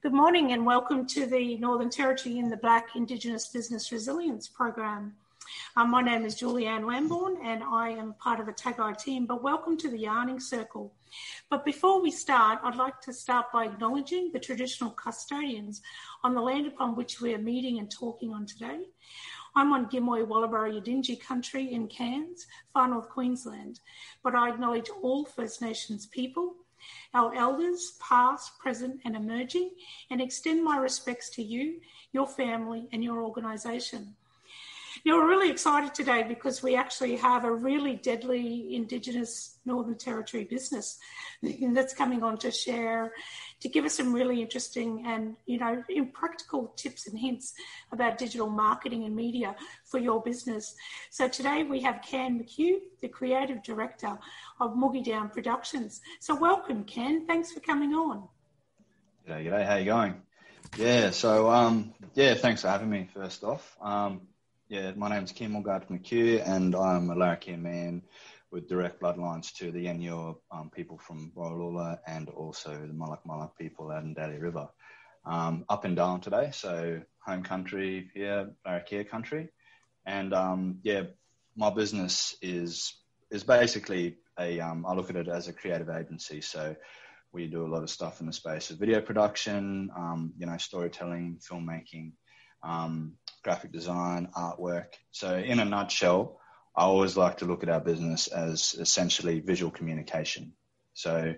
Good morning and welcome to the Northern Territory in the Black Indigenous Business Resilience Program. My name is Julianne Lambourne and I am part of the Tagai team, but welcome to the Yarning Circle. But before we start, I'd like to start by acknowledging the traditional custodians on the land upon which we are meeting and talking on today. I'm on Gimoy Wallabarri Yidinji country in Cairns, far north Queensland, but I acknowledge all First Nations people, our elders, past, present and emerging, and extend my respects to you, your family and your organisation. Now, we're really excited today because we actually have a really deadly Indigenous Northern Territory business that's coming on to share, to give us some really interesting and, practical tips and hints about digital marketing and media for your business. So today we have Cian McCue, the Creative Director of Moogie Down Productions. So welcome, Cian. Thanks for coming on. G'day. How you going? Thanks for having me first off. My name's Cian Mungatj McCue and I'm a Larrakia man with direct bloodlines to the Yenur people from Warralula and also the Mulak people out in Daly River. Up in Darwin today, so home country here, Larrakia country. And my business is basically I look at it as a creative agency. So we do a lot of stuff in the space of video production, storytelling, filmmaking, graphic design, artwork. So in a nutshell, I always like to look at our business as essentially visual communication. So,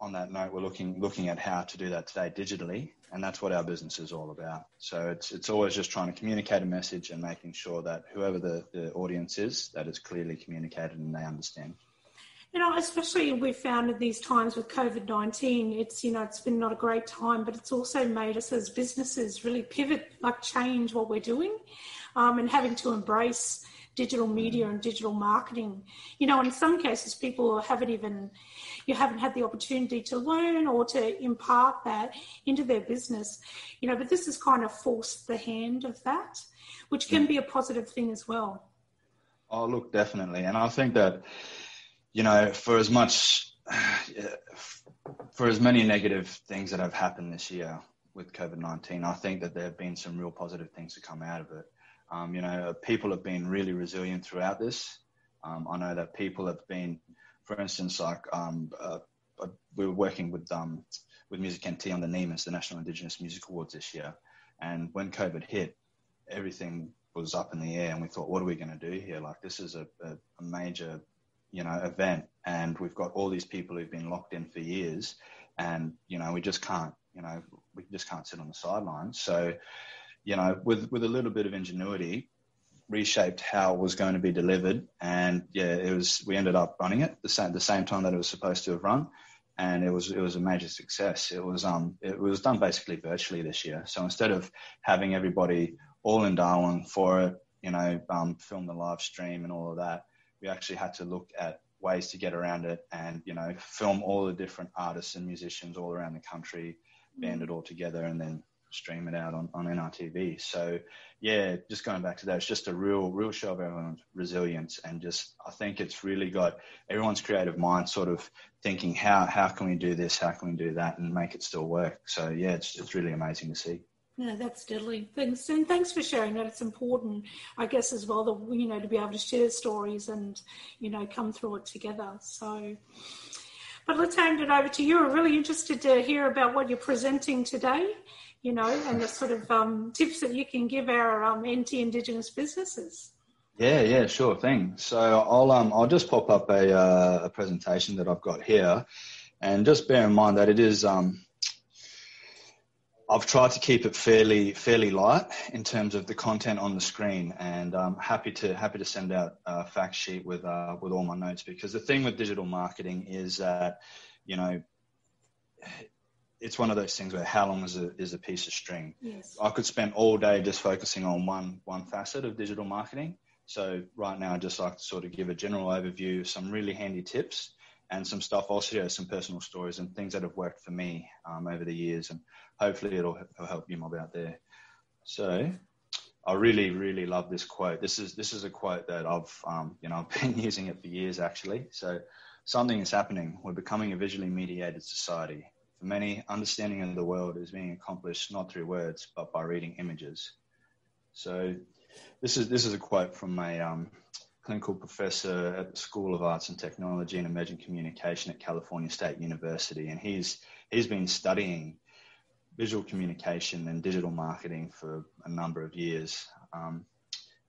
on that note, we're looking at how to do that today digitally, and that's what our business is all about. So it's always just trying to communicate a message and making sure that whoever the audience is, that it's clearly communicated and they understand. Especially we've found in these times with COVID-19, it's been not a great time, but it's also made us as businesses really pivot, change what we're doing, and having to embrace digital media and digital marketing. In some cases, people haven't had the opportunity to learn or to impart that into their business, but this has kind of forced the hand of that, which can be a positive thing as well. Oh, look, definitely. And I think that, for as many negative things that have happened this year with COVID-19, I think that there have been some real positive things to come out of it. People have been really resilient throughout this. I know that people have been, for instance, we were working with Music NT on the NEMAs, the National Indigenous Music Awards this year. And when COVID hit, everything was up in the air and we thought, what are we going to do here? This is a major event, and we've got all these people who've been locked in for years, and we just can't sit on the sidelines. So, with a little bit of ingenuity, reshaped how it was going to be delivered, and we ended up running it the same time that it was supposed to have run, and it was a major success. It was done basically virtually this year. So instead of having everybody all in Darwin for it, film the live stream and all of that, we actually had to look at ways to get around it and, film all the different artists and musicians all around the country, band it all together and then stream it out on NRTV. So, just going back to that, it's just a real show of everyone's resilience, and I think it's really got everyone's creative mind sort of thinking, how can we do this, how can we do that and make it still work? So, it's really amazing to see. Yeah, that's deadly. Thanks, and thanks for sharing that. It's important, I guess, as well, that, to be able to share stories and, come through it together. So, but let's hand it over to you. We're really interested to hear about what you're presenting today, and the sort of tips that you can give our NT Indigenous businesses. Yeah, sure thing. So I'll just pop up a presentation that I've got here, and just bear in mind that it is I've tried to keep it fairly light in terms of the content on the screen, and I'm happy to send out a fact sheet with all my notes, because the thing with digital marketing is that, it's one of those things where how long is a piece of string. Yes. I could spend all day just focusing on one facet of digital marketing. So right now I just like to sort of give a general overview, some really handy tips, and some stuff. I'll share some personal stories and things that have worked for me over the years, and hopefully it'll help you mob out there. So I really, really love this quote. This is a quote that I've been using it for years actually. So something is happening. We're becoming a visually mediated society. For many, understanding of the world is being accomplished not through words, but by reading images. So this is a quote from a clinical professor at the School of Arts and Technology and Emerging Communication at California State University, and he's been studying visual communication and digital marketing for a number of years.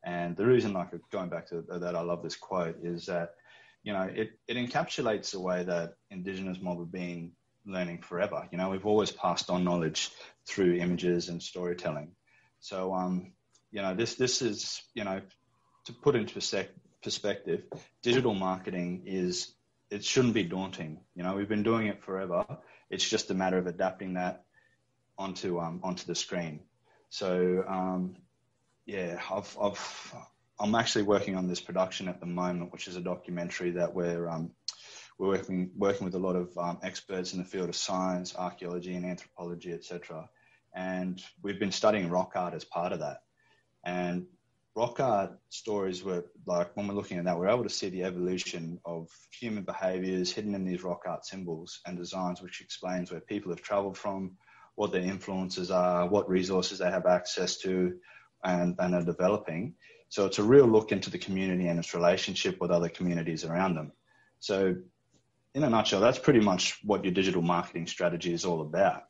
And the reason, going back to that, I love this quote is that, it encapsulates the way that Indigenous mob have been learning forever. We've always passed on knowledge through images and storytelling. So, this is, to put into perspective, digital marketing it shouldn't be daunting. We've been doing it forever. It's just a matter of adapting that onto the screen. So, I'm actually working on this production at the moment, which is a documentary that we're working with a lot of experts in the field of science, archaeology, and anthropology, etc. And we've been studying rock art as part of that. And rock art stories were when we're looking at that, we're able to see the evolution of human behaviors hidden in these rock art symbols and designs, which explains where people have traveled from, what their influences are, what resources they have access to, and are developing. So it's a real look into the community and its relationship with other communities around them. So in a nutshell, that's pretty much what your digital marketing strategy is all about.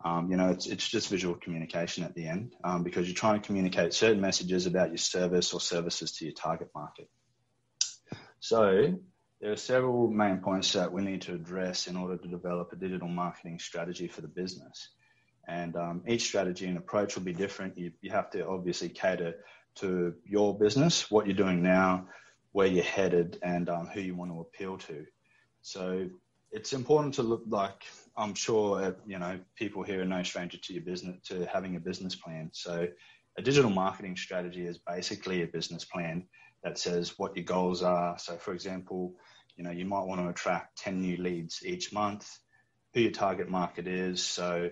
It's just visual communication at the end, because you're trying to communicate certain messages about your service or services to your target market. So there are several main points that we need to address in order to develop a digital marketing strategy for the business. And each strategy and approach will be different. You have to obviously cater to your business, what you're doing now, where you're headed, and who you want to appeal to. So it's important to look like, I'm sure, people here are no stranger to your business, to having a business plan. So a digital marketing strategy is basically a business plan that says what your goals are. So for example, you might want to attract 10 new leads each month, who your target market is. So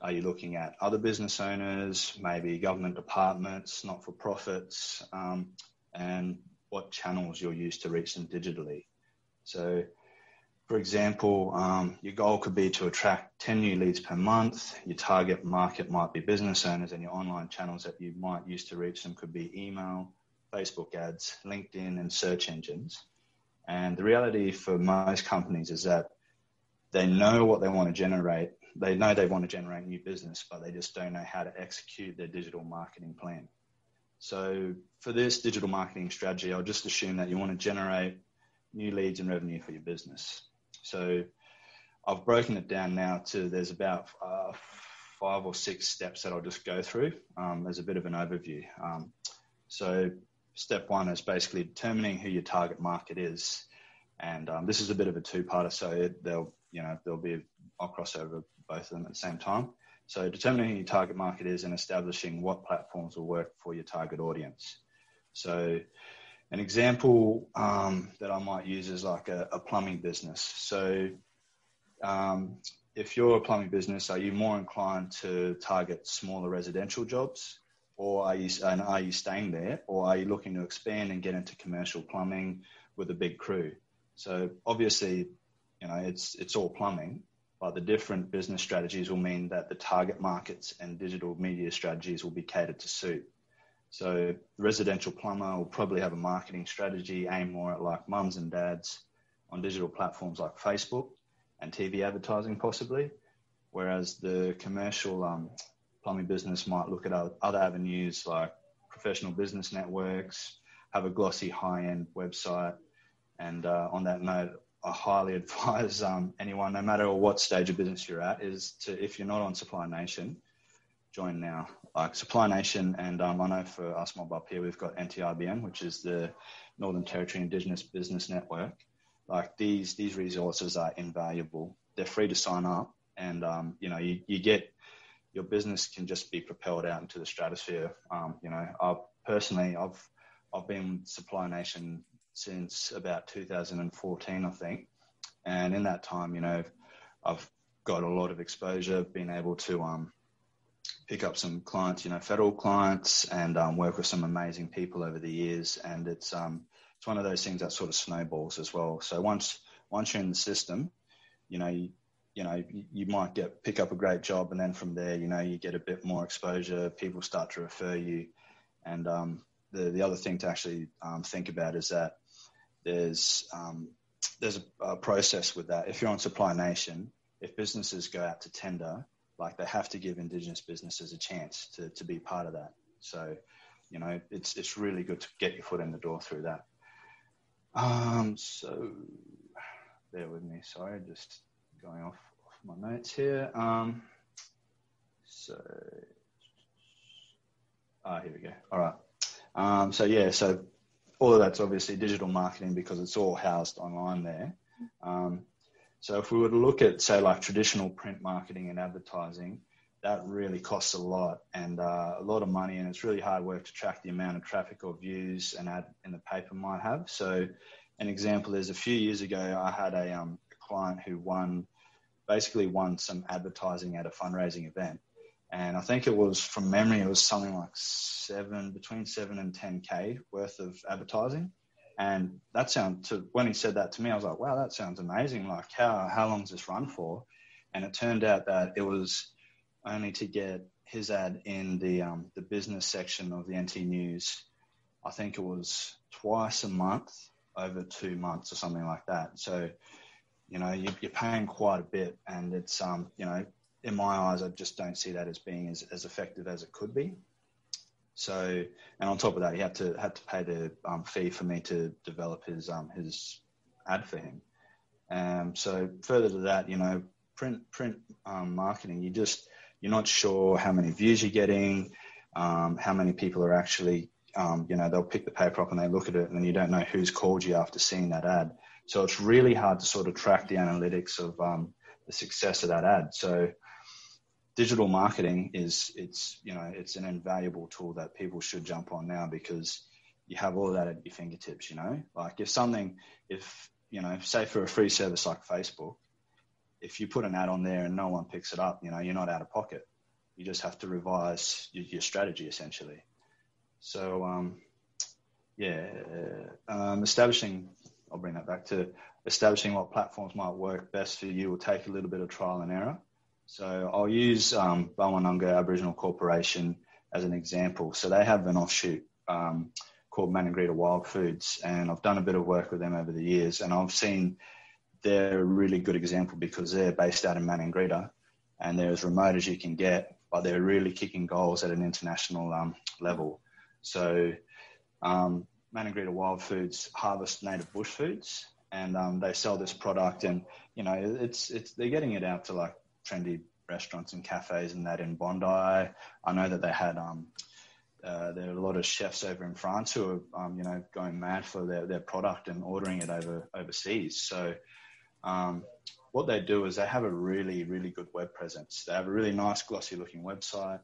are you looking at other business owners, maybe government departments, not-for-profits, and what channels you'll use to reach them digitally? So for example, your goal could be to attract 10 new leads per month. Your target market might be business owners, and your online channels that you might use to reach them could be email, Facebook ads, LinkedIn, and search engines. And the reality for most companies is that they know what they want to generate. They know they want to generate new business, but they just don't know how to execute their digital marketing plan. So for this digital marketing strategy, I'll just assume that you want to generate new leads and revenue for your business. So I've broken it down now to, there's about 5 or 6 steps that I'll just go through as a bit of an overview. So step 1 is basically determining who your target market is. And this is a bit of a two-parter, so I'll cross over both of them at the same time. So determining who your target market is and establishing what platforms will work for your target audience. So an example that I might use is like a plumbing business. So if you're a plumbing business, are you more inclined to target smaller residential jobs, or are you staying there, or are you looking to expand and get into commercial plumbing with a big crew? So obviously, it's all plumbing, but the different business strategies will mean that the target markets and digital media strategies will be catered to suit. So the residential plumber will probably have a marketing strategy aimed more at like mums and dads on digital platforms like Facebook and TV advertising possibly, whereas the commercial plumbing business might look at other avenues like professional business networks, have a glossy high-end website. And on that note, I highly advise anyone, no matter what stage of business you're at, is to, if you're not on Supply Nation, join now. Like Supply Nation, and I know for us mob up here, we've got NTIBN, which is the Northern Territory Indigenous Business Network. Like these resources are invaluable. They're free to sign up, and you get, your business can just be propelled out into the stratosphere. I've been with Supply Nation since about 2014, I think, and in that time, I've got a lot of exposure, been able to pick up some clients, federal clients, and work with some amazing people over the years. And it's one of those things that sort of snowballs as well. So once you're in the system, you you might pick up a great job, and then from there, you get a bit more exposure. People start to refer you. And the other thing to actually think about is that there's a process with that. If you're on Supply Nation, if businesses go out to tender, like, they have to give Indigenous businesses a chance to be part of that. So, it's really good to get your foot in the door through that. So bear with me. Sorry, just going off my notes here. Here we go. All right. So all of that's obviously digital marketing because it's all housed online there. So if we were to look at, say, like traditional print marketing and advertising, that really costs a lot and a lot of money, and it's really hard work to track the amount of traffic or views an ad in the paper might have. So an example is a few years ago, I had a client who won some advertising at a fundraising event. And I think it was, from memory, it was something like between 7 and 10K worth of advertising. And when he said that to me, I was like, wow, that sounds amazing. Like, how long does this run for? And it turned out that it was only to get his ad in the business section of the NT News. I think it was twice a month over 2 months or something like that. So, you're paying quite a bit, and it's, in my eyes, I just don't see that as being as effective as it could be. So, and on top of that, he had to pay the fee for me to develop his ad for him. So further to that, print marketing, you're not sure how many views you're getting, how many people are actually, they'll pick the paper up and they look at it, and then you don't know who's called you after seeing that ad. So it's really hard to sort of track the analytics of the success of that ad. So digital marketing it's an invaluable tool that people should jump on now, because you have all of that at your fingertips. Like, say for a free service like Facebook, if you put an ad on there and no one picks it up, you're not out of pocket. You just have to revise your strategy, essentially. So, I'll bring that back to establishing what platforms might work best for you will take a little bit of trial and error. So I'll use Balmanunga Aboriginal Corporation as an example. So they have an offshoot called Manangrita Wild Foods, and I've done a bit of work with them over the years, and I've seen they're a really good example because they're based out in Manangrita, and they're as remote as you can get, but they're really kicking goals at an international level. So Manangrita Wild Foods harvest native bush foods, and they sell this product, and they're getting it out to like trendy restaurants and cafes and that in Bondi. I know that they had there are a lot of chefs over in France who are going mad for their product and ordering it overseas. So what they do is they have a really, really good web presence. They have a really nice glossy looking website,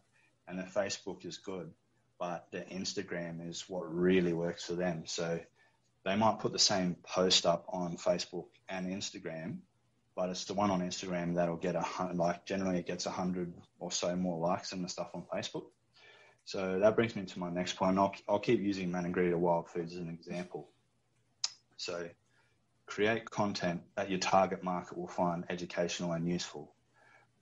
and their Facebook is good, but their Instagram is what really works for them. So they might put the same post up on Facebook and Instagram, but it's the one on Instagram that'll get generally it gets 100 or so more likes than the stuff on Facebook. So that brings me to my next point. I'll keep using Manangrita Wild Foods as an example. So create content that your target market will find educational and useful.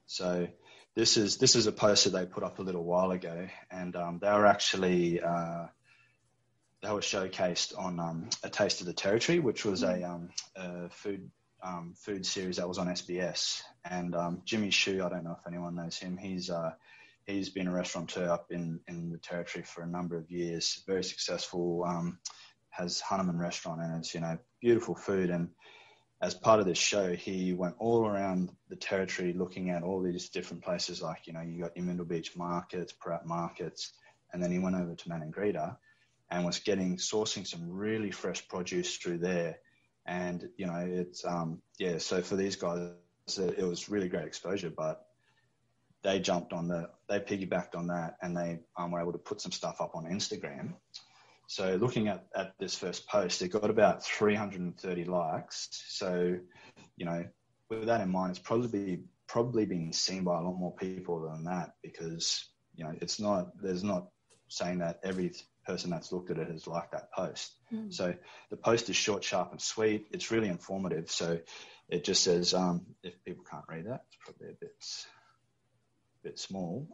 So this is a post that they put up a little while ago, and they were actually they were showcased on A Taste of the Territory, which was a food series that was on SBS. And Jimmy Shue, I don't know if anyone knows him. He's been a restaurateur up in the Territory for a number of years. Very successful. Has Hunneman restaurant, and it's beautiful food. And as part of this show, he went all around the Territory looking at all these different places, like you got your Mindle Beach markets, Parat markets, and then he went over to Manangrita and was sourcing some really fresh produce through there. And it's so for these guys it was really great exposure, but they piggybacked on that, and they were able to put some stuff up on Instagram. So looking at this first post, it got about 330 likes. So, with that in mind, it's probably been seen by a lot more people than that, because, there's not saying that every person that's looked at it has liked that post. So the post is short, sharp and sweet. It's really informative. So it just says, if people can't read that, it's probably a bit small.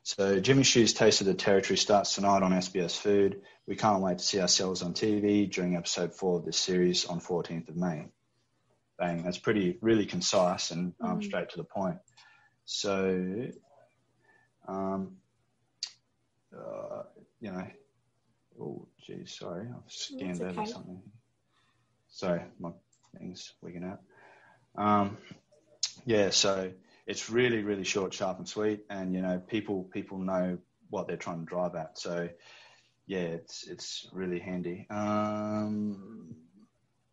So Jimmy Shue's Taste of the Territory starts tonight on SBS Food. We can't wait to see ourselves on TV during episode 4 of this series on 14th of May. Bang, that's really concise and straight to the point. So, oh, geez, sorry, I've scanned over something. Sorry, my thing's wigging out. So it's really short, sharp and sweet, and people know what they're trying to drive at. So yeah, it's really handy.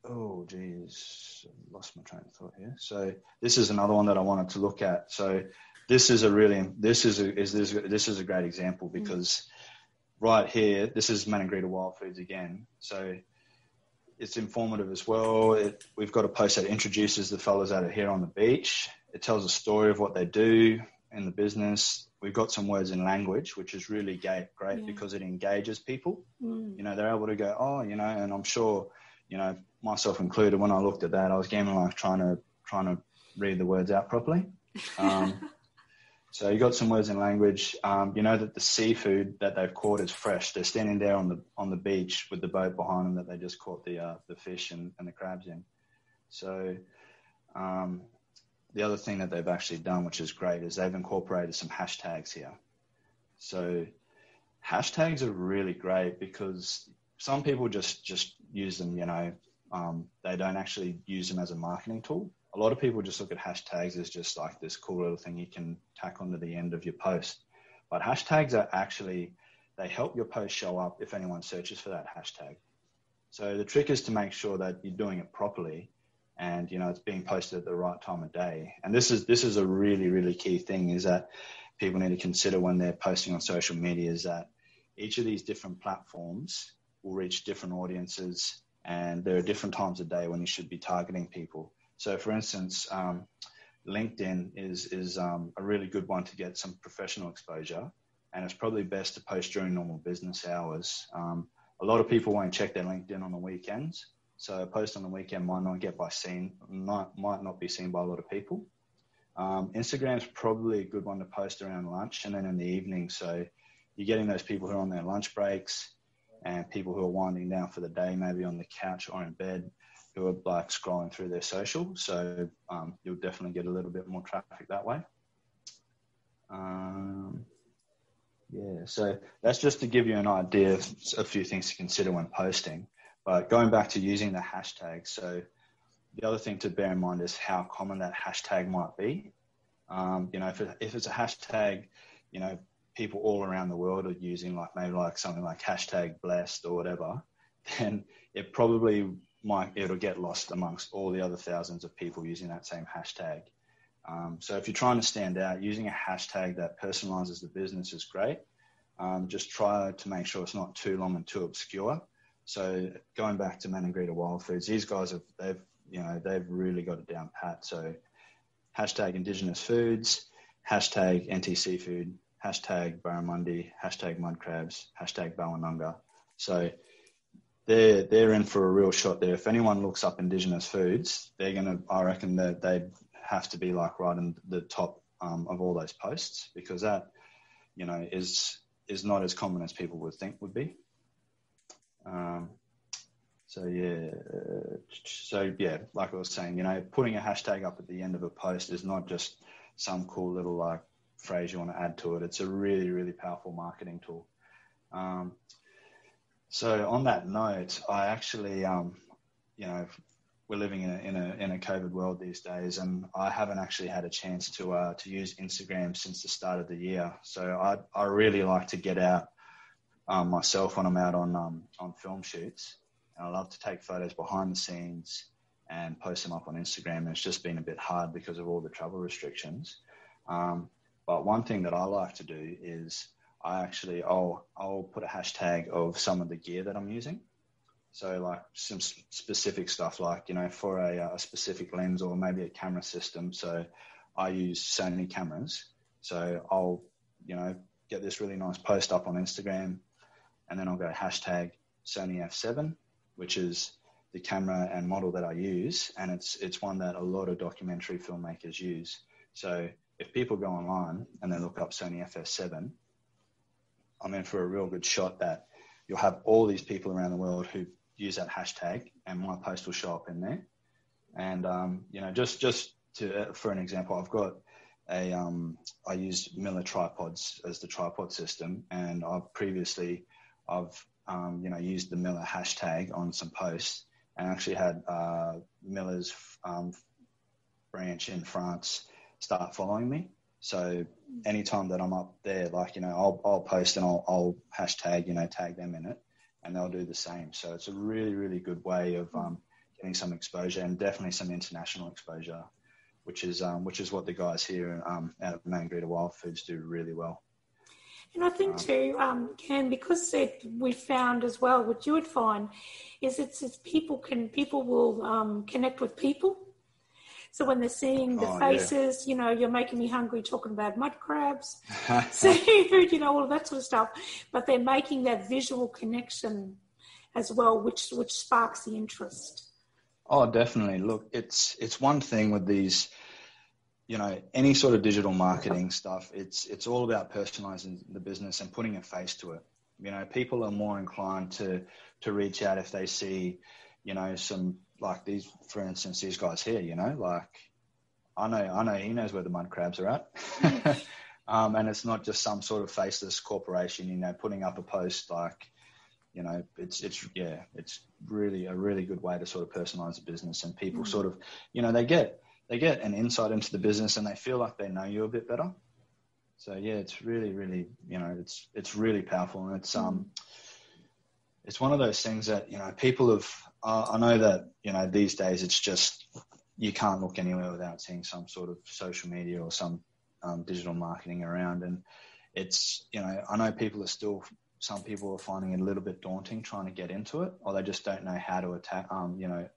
Oh geez, I lost my train of thought here. So this is another one that I wanted to look at. So this is a great example because right here, this is Manangrita Wild Foods again. So it's informative as well. We've got a post that introduces the fellas that are here on the beach. It tells a story of what they do in the business. We've got some words in language, which is really great because it engages people. They're able to go, and I'm sure, myself included, when I looked at that, I was gambling like trying to read the words out properly. So you got some words in language. That the seafood that they've caught is fresh. They're standing there on the beach with the boat behind them that they just caught the fish and the crabs in. So the other thing that they've actually done, which is great, is they've incorporated some hashtags here. So hashtags are really great because some people just use them, they don't actually use them as a marketing tool. A lot of people just look at hashtags as just like this cool little thing you can tack onto the end of your post. But hashtags are actually, they help your post show up if anyone searches for that hashtag. So the trick is to make sure that you're doing it properly and, it's being posted at the right time of day. And this is a really key thing, is that people need to consider when they're posting on social media, is that each of these different platforms will reach different audiences, and there are different times of day when you should be targeting people. So for instance, LinkedIn is a really good one to get some professional exposure, and it's probably best to post during normal business hours. A lot of people won't check their LinkedIn on the weekends, so a post on the weekend might not be seen by a lot of people. Instagram's probably a good one to post around lunch and then in the evening. So you're getting those people who are on their lunch breaks and people who are winding down for the day, maybe on the couch or in bed, who are like scrolling through their social. So you'll definitely get a little bit more traffic that way. So that's just to give you an idea of a few things to consider when posting. But going back to using the hashtag, so the other thing to bear in mind is how common that hashtag might be. If it's a hashtag, people all around the world are using, like maybe like something like hashtag blessed or whatever, then it probably it'll get lost amongst all the other thousands of people using that same hashtag. So if you're trying to stand out, using a hashtag that personalizes the business is great. Just try to make sure it's not too long and too obscure. So going back to Manangrita Wild Foods, these guys they've really got it down pat. So hashtag Indigenous Foods, hashtag NT Seafood, hashtag Barramundi, hashtag Mud Crabs, hashtag Bawinanga. So they're in for a real shot there. If anyone looks up Indigenous Foods, I reckon that they'd have to be like right in the top of all those posts, because that, is not as common as people would think would be. Like I was saying, putting a hashtag up at the end of a post is not just some cool little like phrase you want to add to it. It's a really, really powerful marketing tool. So on that note, I actually, we're living in a COVID world these days, and I haven't actually had a chance to use Instagram since the start of the year. So I really like to get out myself when I'm out on film shoots, and I love to take photos behind the scenes and post them up on Instagram. And it's just been a bit hard because of all the travel restrictions. But one thing that I like to do is I'll put a hashtag of some of the gear that I'm using. So like some specific stuff, like, for a specific lens or maybe a camera system. So I use Sony cameras. So I'll, get this really nice post up on Instagram and then I'll go hashtag Sony F7, which is the camera and model that I use, and it's one that a lot of documentary filmmakers use. So if people go online and they look up Sony FS7, I'm in for a real good shot that you'll have all these people around the world who use that hashtag, and my post will show up in there. And just for an example, I've got I use Miller tripods as the tripod system, and I've used the Miller hashtag on some posts, and actually had Miller's branch in France start following me. So anytime that I'm up there, I'll post and I'll hashtag, tag them in it, and they'll do the same. So it's a really, really good way of getting some exposure, and definitely some international exposure, which is what the guys here out of Moogie Wild Foods do really well. And I think too, Ken, because we found as well, what you would find is it's people will connect with people. So when they're seeing the faces, you're making me hungry talking about mud crabs, seafood, all of that sort of stuff. But they're making that visual connection as well, which sparks the interest. Oh, definitely. Look, it's one thing with these, any sort of digital marketing stuff. It's all about personalizing the business and putting a face to it. People are more inclined to reach out if they see, some, like these, for instance, these guys here, I know he knows where the mud crabs are at. And it's not just some sort of faceless corporation, putting up a post it's really a really good way to sort of personalize the business, and people sort of, they get an insight into the business, and they feel like they know you a bit better. So yeah, it's really, really, it's really powerful, and it's one of those things that, people have, I know that, these days it's just, you can't look anywhere without seeing some sort of social media or some digital marketing around. And it's, I know some people are finding it a little bit daunting trying to get into it, or they just don't know how to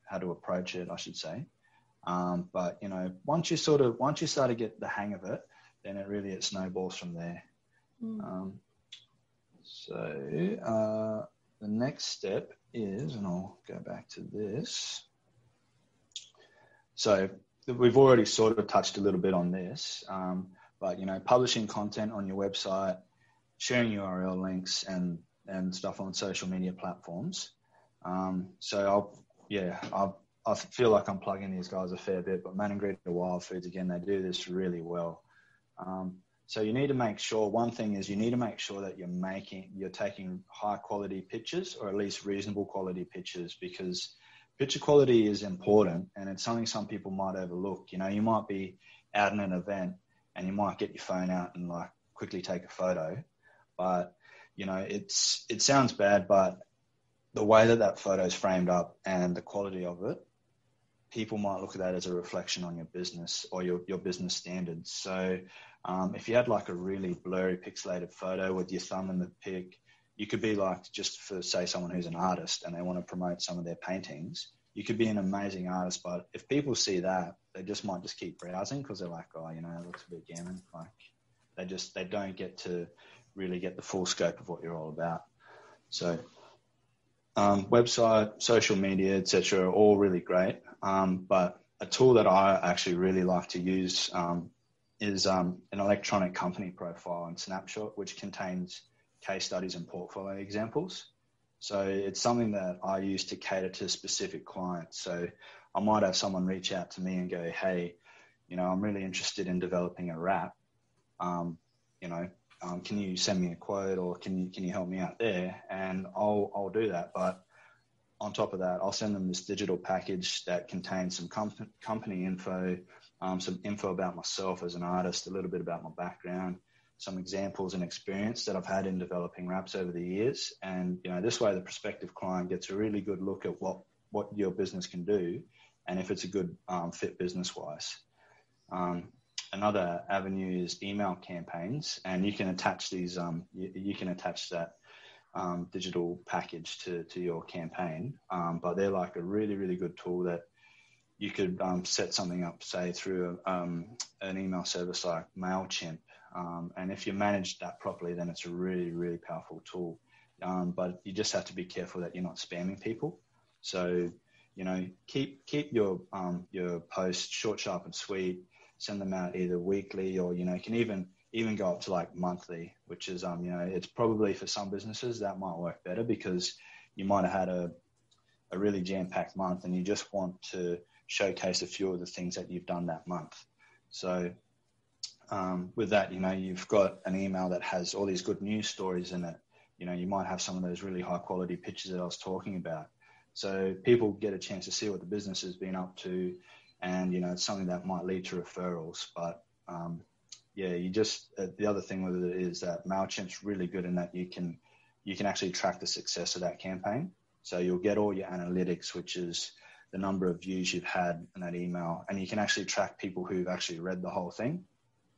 how to approach it, I should say. But, once you start to get the hang of it, then it snowballs from there. The next step is, and I'll go back to this. So we've already sort of touched a little bit on this, but, publishing content on your website, sharing URL links and stuff on social media platforms. So I feel like I'm plugging these guys a fair bit, but Moogie Down Wild Foods, again, they do this really well. So you need to make sure, one thing is you need to make sure that you're taking high quality pictures, or at least reasonable quality pictures, because picture quality is important, and it's something some people might overlook. You might be out in an event and you might get your phone out and quickly take a photo, but it sounds bad, but the way that photo is framed up and the quality of it, people might look at that as a reflection on your business or your business standards. So if you had a really blurry pixelated photo with your thumb in the pic, you could be just for, say, someone who's an artist and they want to promote some of their paintings, you could be an amazing artist, but if people see that, they might just keep browsing because they're like, oh, it looks a bit gammon. They don't get to really get the full scope of what you're all about. So website, social media, etc., are all really great. But a tool that I actually really like to use is an electronic company profile and snapshot, which contains case studies and portfolio examples. So it's something that I use to cater to specific clients. So I might have someone reach out to me and go, hey, I'm really interested in developing a wrap. Can you send me a quote, or can you help me out there? And I'll do that. But on top of that, I'll send them this digital package that contains some company info, some info about myself as an artist, a little bit about my background, some examples and experience that I've had in developing wraps over the years. And, this way the prospective client gets a really good look at what your business can do, and if it's a good fit business-wise. Another avenue is email campaigns, and you can attach these. You can attach that digital package to your campaign, but they're a really, really good tool that you could set something up, say, through an email service like MailChimp, and if you manage that properly, then it's a really, really powerful tool. but you just have to be careful that you're not spamming people. So, keep your posts short, sharp, and sweet. Send them out either weekly or, you can even go up to like monthly, which is, it's probably for some businesses that might work better because you might have had a really jam-packed month and you just want to showcase a few of the things that you've done that month. So with that, you've got an email that has all these good news stories in it. You might have some of those really high quality pictures that I was talking about. So people get a chance to see what the business has been up to, and, it's something that might lead to referrals. But the other thing with it is that MailChimp's really good in that you can actually track the success of that campaign. So you'll get all your analytics, which is the number of views you've had in that email, and you can actually track people who've actually read the whole thing.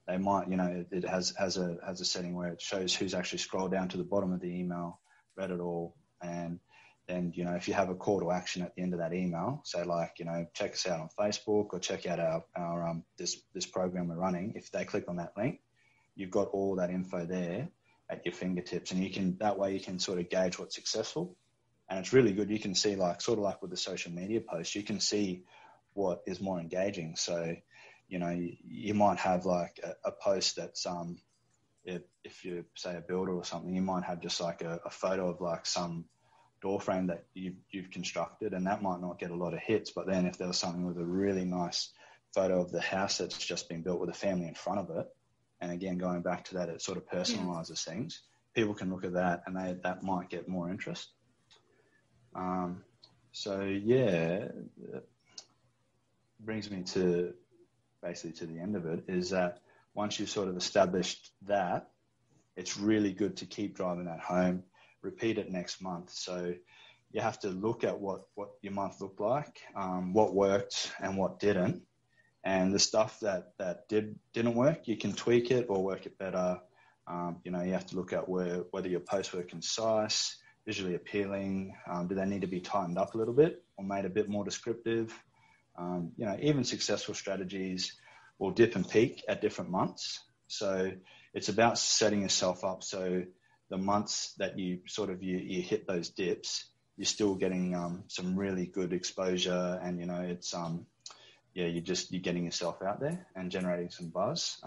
They might, it has a setting where it shows who's actually scrolled down to the bottom of the email, read it all, and then, if you have a call to action at the end of that email, say like, check us out on Facebook or check out our this program we're running. If they click on that link, you've got all that info there at your fingertips, and that way you can sort of gauge what's successful. And it's really good. You can see sort of like with the social media posts, you can see what is more engaging. So, you might have like a post that's, if you say a builder or something, you might have just like a photo of like some door frame that you've constructed, and that might not get a lot of hits. But then if there was something with a really nice photo of the house that's just been built with a family in front of it, and again, going back to that, it sort of personalizes things. People can look at that and that might get more interest. Brings me to basically to the end of it, is that once you've sort of established that, it's really good to keep driving that home, repeat it next month. So you have to look at what your month looked like, what worked and what didn't. And the stuff that didn't work, you can tweak it or work it better. You have to look at whether your posts were concise, visually appealing. Do they need to be tightened up a little bit or made a bit more descriptive? Even successful strategies will dip and peak at different months. So it's about setting yourself up so the months that you sort of you hit those dips, you're still getting some really good exposure, and it's you're getting yourself out there and generating some buzz.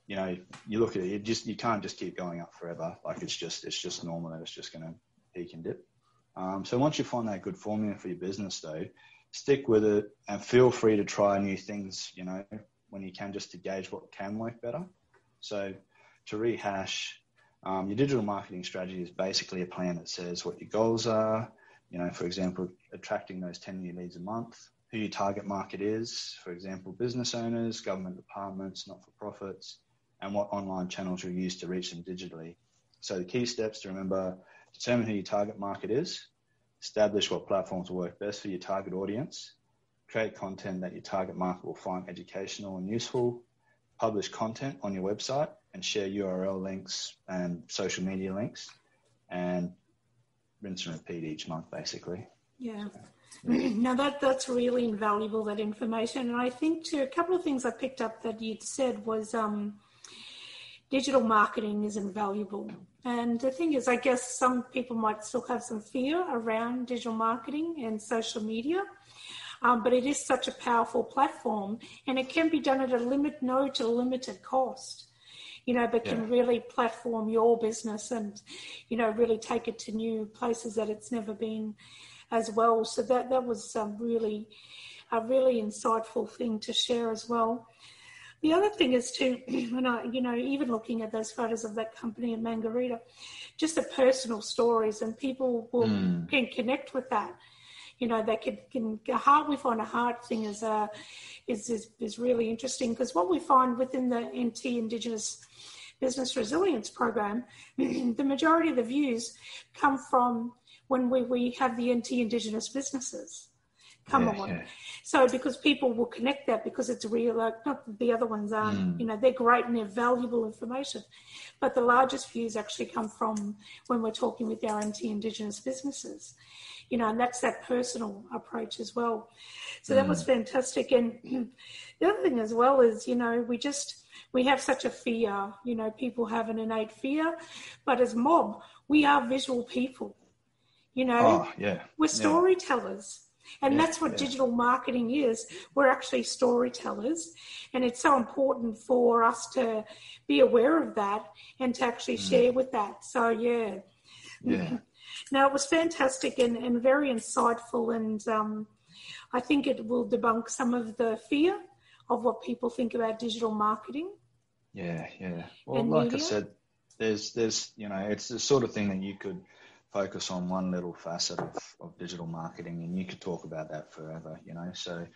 You look at it, you can't just keep going up forever. Like it's just normal that it's just going to peak and dip. So once you find that good formula for your business, though, stick with it and feel free to try new things, when you can, just to gauge what can work better. So to rehash, your digital marketing strategy is basically a plan that says what your goals are, for example, attracting those 10 new leads a month, who your target market is, for example, business owners, government departments, not-for-profits, and what online channels you'll use to reach them digitally. So the key steps to remember: determine who your target market is, establish what platforms will work best for your target audience, create content that your target market will find educational and useful, publish content on your website and share URL links and social media links, and rinse and repeat each month, basically. Yeah. Now that's really invaluable, that information. And I think too, a couple of things I picked up that you'd said was digital marketing is invaluable. And the thing is, I guess some people might still have some fear around digital marketing and social media, but it is such a powerful platform, and it can be done at a limited cost, but can really platform your business and, really take it to new places that it's never been as well. So that was a really insightful thing to share as well. The other thing is too, even looking at those photos of that company in Margarita, just the personal stories, and people can connect with that. They can we find a hard thing is really interesting, because what we find within the NT Indigenous Business Resilience Program, the majority of the views come from when we have the NT Indigenous businesses come on. Yeah. So because people will connect that, because it's real, not that the other ones aren't, they're great and they're valuable information. But the largest views actually come from when we're talking with our NT Indigenous businesses, and that's that personal approach as well. So that was fantastic. And the other thing as well is, we have such a fear, people have an innate fear, but as mob, we are visual people, Oh, yeah. We're storytellers. And that's what yeah. digital marketing is. We're actually storytellers. And it's so important for us to be aware of that and to actually share with that. So, yeah. Now, it was fantastic and very insightful. And I think it will debunk some of the fear of what people think about digital marketing. Yeah. Well, like media. I said, there's it's the sort of thing that you could focus on one little facet of digital marketing, and you could talk about that forever, So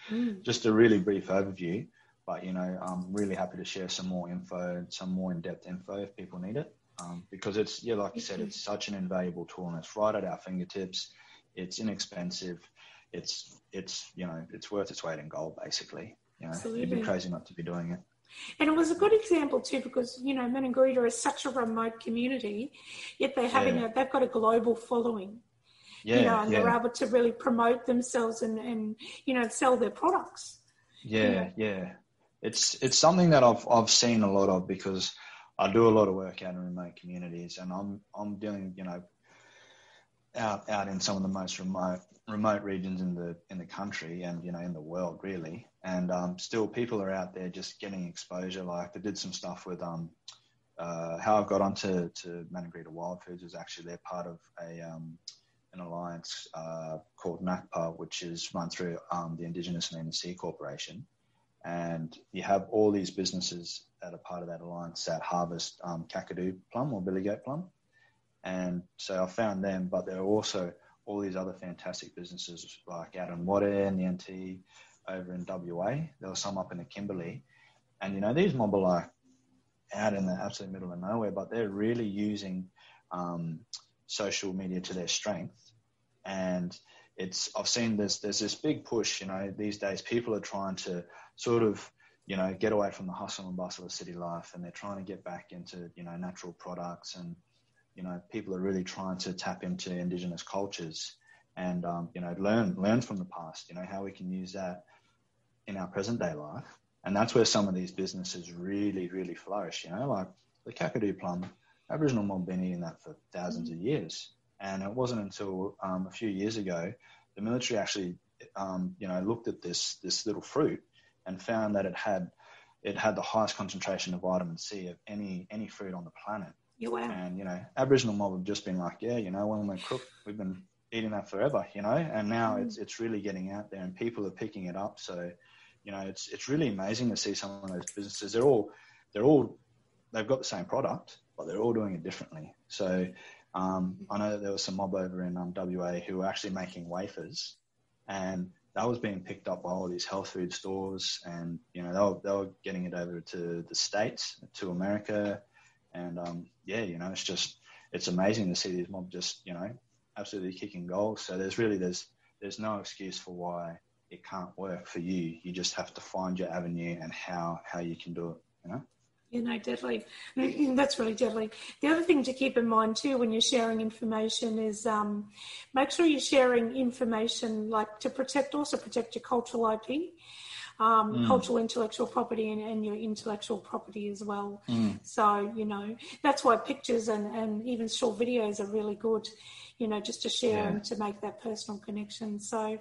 just a really brief overview, but, I'm really happy to share some more info, some more in-depth info if people need it, because it's, like you said, it's such an invaluable tool, and it's right at our fingertips. It's inexpensive. It's worth its weight in gold, basically. Absolutely. You'd be crazy not to be doing it. And it was a good example too, because Mungatj is such a remote community, yet they've got a global following. And they're able to really promote themselves and sell their products. It's something that I've seen a lot of, because I do a lot of work out in remote communities, and I'm dealing out in some of the most remote regions in the country and in the world, really. And still people are out there just getting exposure. Like, they did some stuff with how I got onto Moogie Down Wild Foods is actually they're part of an alliance called NACPA, which is run through the Indigenous and NC Corporation. And you have all these businesses that are part of that alliance that harvest kakadu plum or billy goat plum. And so I found them, but there are also all these other fantastic businesses like out in Wada and the NT, over in WA. There was some up in the Kimberley. And, these mob are like out in the absolute middle of nowhere, but they're really using social media to their strength. And I've seen there's this big push, these days people are trying to sort of, get away from the hustle and bustle of city life, and they're trying to get back into, natural products, and, people are really trying to tap into Indigenous cultures and, learn from the past, how we can use that in our present day life. And that's where some of these businesses really, really flourish, like the kakadu plum. Aboriginal mob been eating that for thousands of years. And it wasn't until a few years ago, the military actually, looked at this little fruit and found that it had the highest concentration of vitamin C of any fruit on the planet. Yeah, wow. And, Aboriginal mob have just been like, when we're cooked, we've been eating that forever, and now it's really getting out there and people are picking it up. So, it's really amazing to see some of those businesses. They've got the same product, but they're all doing it differently. So, I know that there was some mob over in WA who were actually making wafers, and that was being picked up by all these health food stores, and, they were getting it over to the States, to America. And, it's amazing to see these mob just, absolutely kicking goals. So there's no excuse for why it can't work for you. You just have to find your avenue and how you can do it, Deadly. That's really deadly. The other thing to keep in mind too when you're sharing information is make sure you're sharing information like to protect your cultural IP. Cultural intellectual property and your intellectual property as well. So, that's why pictures and even short videos are really good, just to share and to make that personal connection. So,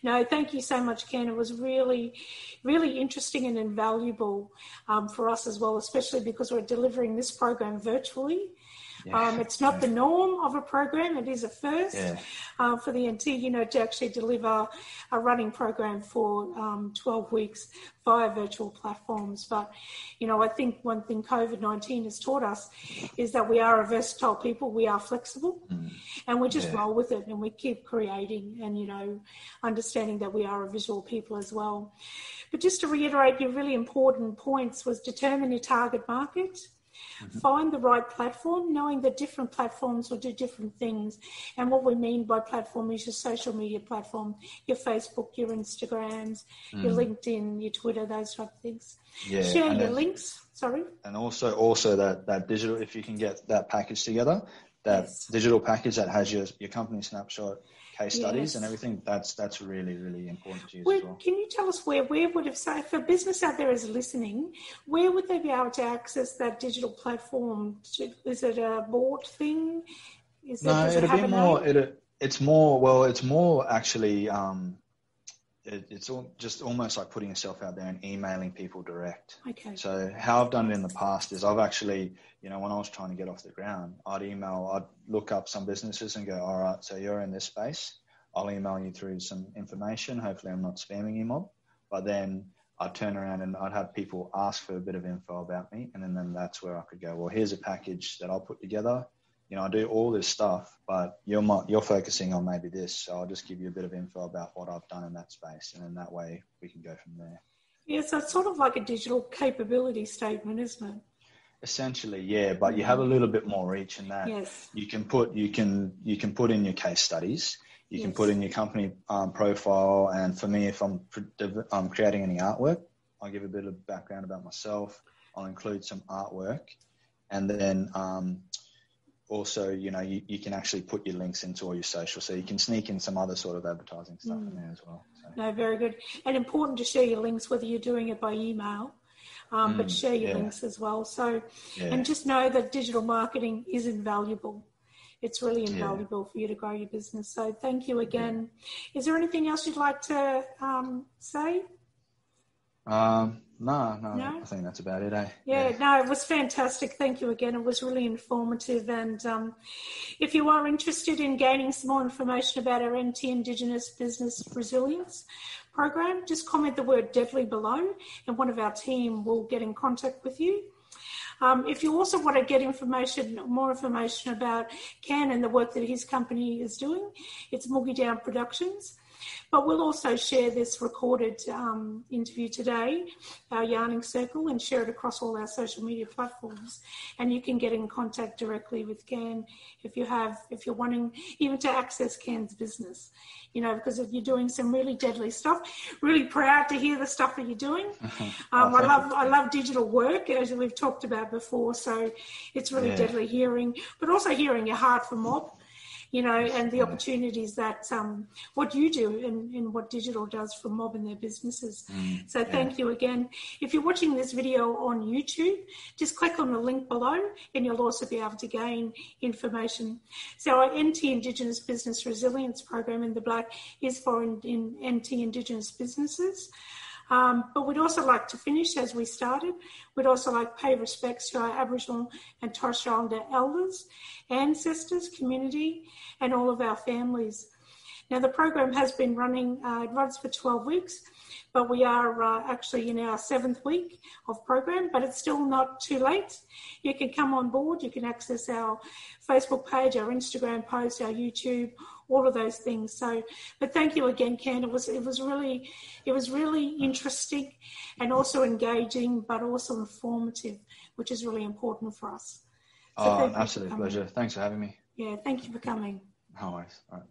no, thank you so much, Ken. It was really, really interesting and invaluable for us as well, especially because we're delivering this program virtually. It's not the norm of a program. It is a first for the NT, to actually deliver a running program for 12 weeks via virtual platforms. But, I think one thing COVID-19 has taught us is that we are a versatile people. We are flexible and we just roll with it and we keep creating and, understanding that we are a visual people as well. But just to reiterate, your really important points was determine your target market. Find the right platform, knowing that different platforms will do different things. And what we mean by platform is your social media platform, your Facebook, your Instagrams, your LinkedIn, your Twitter, those type of things. Share your links. Sorry. And also that digital, if you can get that package together, digital package that has your company snapshot, case studies and everything, that's really, really important to use as well. Can you tell us where would have, so if a business out there is listening, where would they be able to access that digital platform? Is it a bought thing? Does it have a name? It's more actually, it's just almost like putting yourself out there and emailing people direct. Okay. So how I've done it in the past is I've actually, when I was trying to get off the ground, I'd look up some businesses and go, all right, so you're in this space. I'll email you through some information. Hopefully I'm not spamming you, mob. But then I'd turn around and I'd have people ask for a bit of info about me. And then that's where I could go, well, here's a package that I'll put together. I do all this stuff, but you're focusing on maybe this. So I'll just give you a bit of info about what I've done in that space. And then that way we can go from there. Yeah, so it's sort of like a digital capability statement, isn't it? Essentially, yeah, but you have a little bit more reach in that. Yes. You can put in your case studies. You can put in your company profile. And for me, if I'm creating any artwork, I'll give a bit of background about myself. I'll include some artwork. And then also, you can actually put your links into all your social. So you can sneak in some other sort of advertising stuff in there as well. So. No, very good. And important to share your links, whether you're doing it by email, but share your links as well. So, and just know that digital marketing is invaluable. It's really invaluable for you to grow your business. So thank you again. Yeah. Is there anything else you'd like to say? No, I think that's about it, eh? No, it was fantastic. Thank you again. It was really informative. And if you are interested in gaining some more information about our NT Indigenous Business Resilience program, just comment the word deadly below and one of our team will get in contact with you. If you also want to get more information about Cian and the work that his company is doing, it's Moogie Down Productions. But we'll also share this recorded interview today, our yarning circle, and share it across all our social media platforms. And you can get in contact directly with Cian if you're wanting even to access Cian's business, because if you're doing some really deadly stuff. Really proud to hear the stuff that you're doing. I love digital work, as we've talked about before. So it's really deadly but also hearing your heart for mob. And the opportunities that what you do and what digital does for mob and their businesses. So thank you again. If you're watching this video on YouTube, just click on the link below and you'll also be able to gain information. So our NT Indigenous Business Resilience Program in the black is for NT Indigenous businesses. But we'd also like to finish as we started. We'd also like to pay respects to our Aboriginal and Torres Strait Islander elders, ancestors, community, and all of our families. Now, the program has been running, it runs for 12 weeks, but we are actually in our 7th week of program, but it's still not too late. You can come on board. You can access our Facebook page, our Instagram post, our YouTube, all of those things. So, but thank you again, Cian. It was really interesting and also engaging, but also informative, which is really important for us. So absolute pleasure. Thanks for having me. Yeah, thank you for coming. No worries. All right.